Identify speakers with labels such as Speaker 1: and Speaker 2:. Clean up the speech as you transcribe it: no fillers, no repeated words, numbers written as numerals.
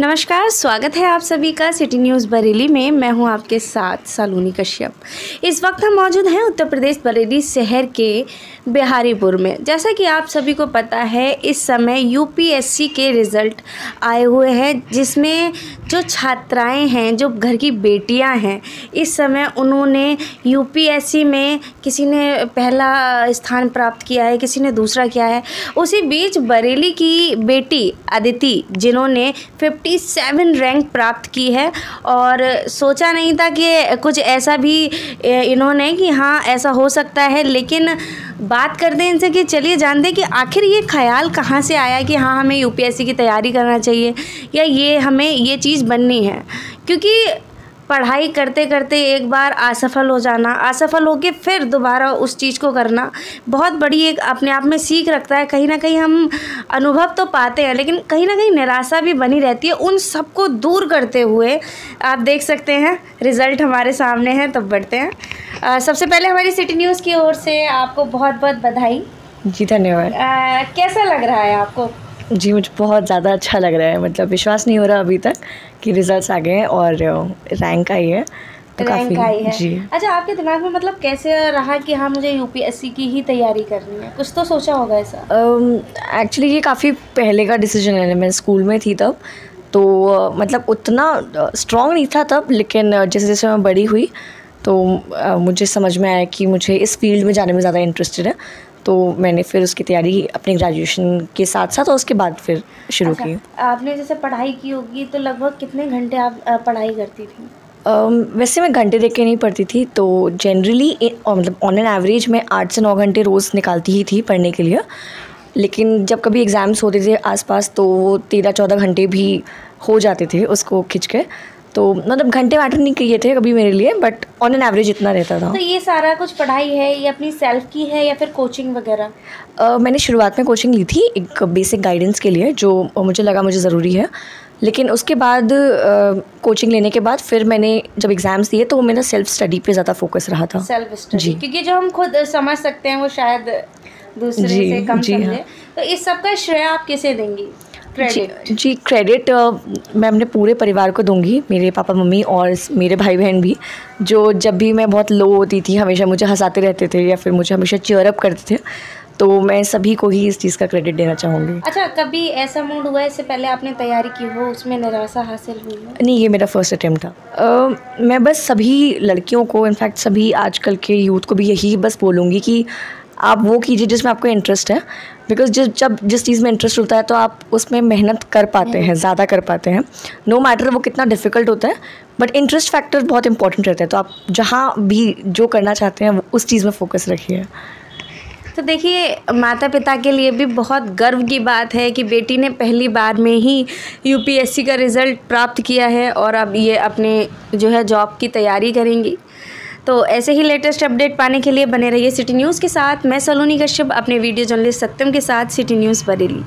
Speaker 1: नमस्कार, स्वागत है आप सभी का सिटी न्यूज़ बरेली में। मैं हूं आपके साथ सलोनी कश्यप। इस वक्त हम मौजूद हैं उत्तर प्रदेश बरेली शहर के बिहारीपुर में। जैसा कि आप सभी को पता है, इस समय यूपीएससी के रिज़ल्ट आए हुए हैं, जिसमें जो छात्राएं हैं, जो घर की बेटियां हैं, इस समय उन्होंने यूपीएससी में किसी ने पहला स्थान प्राप्त किया है, किसी ने दूसरा किया है। उसी बीच बरेली की बेटी अदिति, जिन्होंने 57 रैंक प्राप्त की है, और सोचा नहीं था कि कुछ ऐसा भी इन्होंने कि हाँ ऐसा हो सकता है। लेकिन बात करते हैं इनसे कि चलिए जानते हैं कि आखिर ये ख्याल कहाँ से आया कि हाँ हमें यूपीएससी की तैयारी करना चाहिए या ये हमें ये चीज़ बननी है। क्योंकि पढ़ाई करते करते एक बार असफल हो जाना, असफल होके फिर दोबारा उस चीज़ को करना बहुत बड़ी एक अपने आप में सीख रखता है। कहीं ना कहीं हम अनुभव तो पाते हैं, लेकिन कहीं ना कहीं निराशा भी बनी रहती है। उन सबको दूर करते हुए आप देख सकते हैं रिज़ल्ट हमारे सामने हैं। तब बढ़ते हैं। सबसे पहले हमारी सिटी न्यूज़ की ओर से आपको बहुत बहुत बधाई।
Speaker 2: जी धन्यवाद।
Speaker 1: कैसा लग रहा है आपको?
Speaker 2: जी मुझे बहुत ज़्यादा अच्छा लग रहा है, मतलब विश्वास नहीं हो रहा अभी तक कि रिजल्ट्स आ गए हैं और रैंक आई है, तो
Speaker 1: रैंक आई है।
Speaker 2: जी।
Speaker 1: अच्छा, आपके दिमाग में मतलब कैसे रहा कि हाँ मुझे यूपीएससी की ही तैयारी करनी है? कुछ तो सोचा होगा ऐसा।
Speaker 2: एक्चुअली ये काफ़ी पहले का डिसीजन है। मैं स्कूल में थी तब, तो मतलब उतना स्ट्रॉन्ग नहीं था तब, लेकिन जैसे जैसे मैं बड़ी हुई तो मुझे समझ में आया कि मुझे इस फील्ड में जाने में ज़्यादा इंटरेस्टेड है। तो मैंने फिर उसकी तैयारी अपने ग्रेजुएशन के साथ साथ और उसके बाद फिर शुरू की।
Speaker 1: आपने जैसे पढ़ाई की होगी तो लगभग कितने घंटे आप पढ़ाई करती थी?
Speaker 2: वैसे मैं घंटे देख के नहीं पढ़ती थी, तो जनरली मतलब ऑन एन एवरेज मैं 8 से 9 घंटे रोज़ निकालती ही थी पढ़ने के लिए। लेकिन जब कभी एग्ज़ाम्स होते थे आसपास, तो वो 13-14 घंटे भी हो जाते थे उसको खिंच के। तो मतलब घंटे मैटर नहीं किए थे कभी मेरे लिए, बट ऑन एन एवरेज इतना रहता था।
Speaker 1: तो ये सारा कुछ पढ़ाई है ये अपनी सेल्फ की है या फिर कोचिंग वगैरह?
Speaker 2: मैंने शुरुआत में कोचिंग ली थी एक बेसिक गाइडेंस के लिए, जो मुझे लगा मुझे ज़रूरी है। लेकिन उसके बाद कोचिंग लेने के बाद फिर मैंने जब एग्ज़ाम्स दिए तो वो मेरा सेल्फ स्टडी पे ज़्यादा फोकस रहा था।
Speaker 1: सेल्फ स्टडी, क्योंकि जो हम खुद समझ सकते हैं वो शायद दूसरे से कम समझे। हाँ। तो इस सब का श्रेय आप किसे देंगी?
Speaker 2: जी क्रेडिट मैं अपने पूरे परिवार को दूंगी, मेरे पापा मम्मी और मेरे भाई बहन भी, जो जब भी मैं बहुत लो होती थी हमेशा मुझे हंसाते रहते थे या फिर मुझे हमेशा चीयर अप करते थे। तो मैं सभी को ही इस चीज़ का क्रेडिट देना चाहूँगी।
Speaker 1: अच्छा, कभी ऐसा मूड हुआ इससे पहले आपने तैयारी की हो, उसमें निराशा हासिल हुई हो?
Speaker 2: नहीं, ये मेरा फर्स्ट अटेम्प्ट था। मैं बस सभी लड़कियों को, इनफैक्ट सभी आजकल के यूथ को भी यही बस बोलूँगी कि आप वो कीजिए जिसमें आपको इंटरेस्ट है। बिकॉज जब जिस चीज़ में इंटरेस्ट होता है तो आप उसमें मेहनत कर पाते हैं, ज़्यादा कर पाते हैं, नो मैटर वो कितना डिफ़िकल्ट होता है। बट इंटरेस्ट फैक्टर बहुत इंपॉर्टेंट रहता है। तो आप जहाँ भी जो करना चाहते हैं उस चीज़ में फोकस रखिए।
Speaker 1: तो देखिए, माता पिता के लिए भी बहुत गर्व की बात है कि बेटी ने पहली बार में ही यूपीएससी का रिज़ल्ट प्राप्त किया है और अब ये अपने जो है जॉब की तैयारी करेंगी। तो ऐसे ही लेटेस्ट अपडेट पाने के लिए बने रहिए सिटी न्यूज़ के साथ। मैं सलोनी कश्यप अपने वीडियो जर्नलिस्ट सत्यम के साथ, सिटी न्यूज़ बरेली।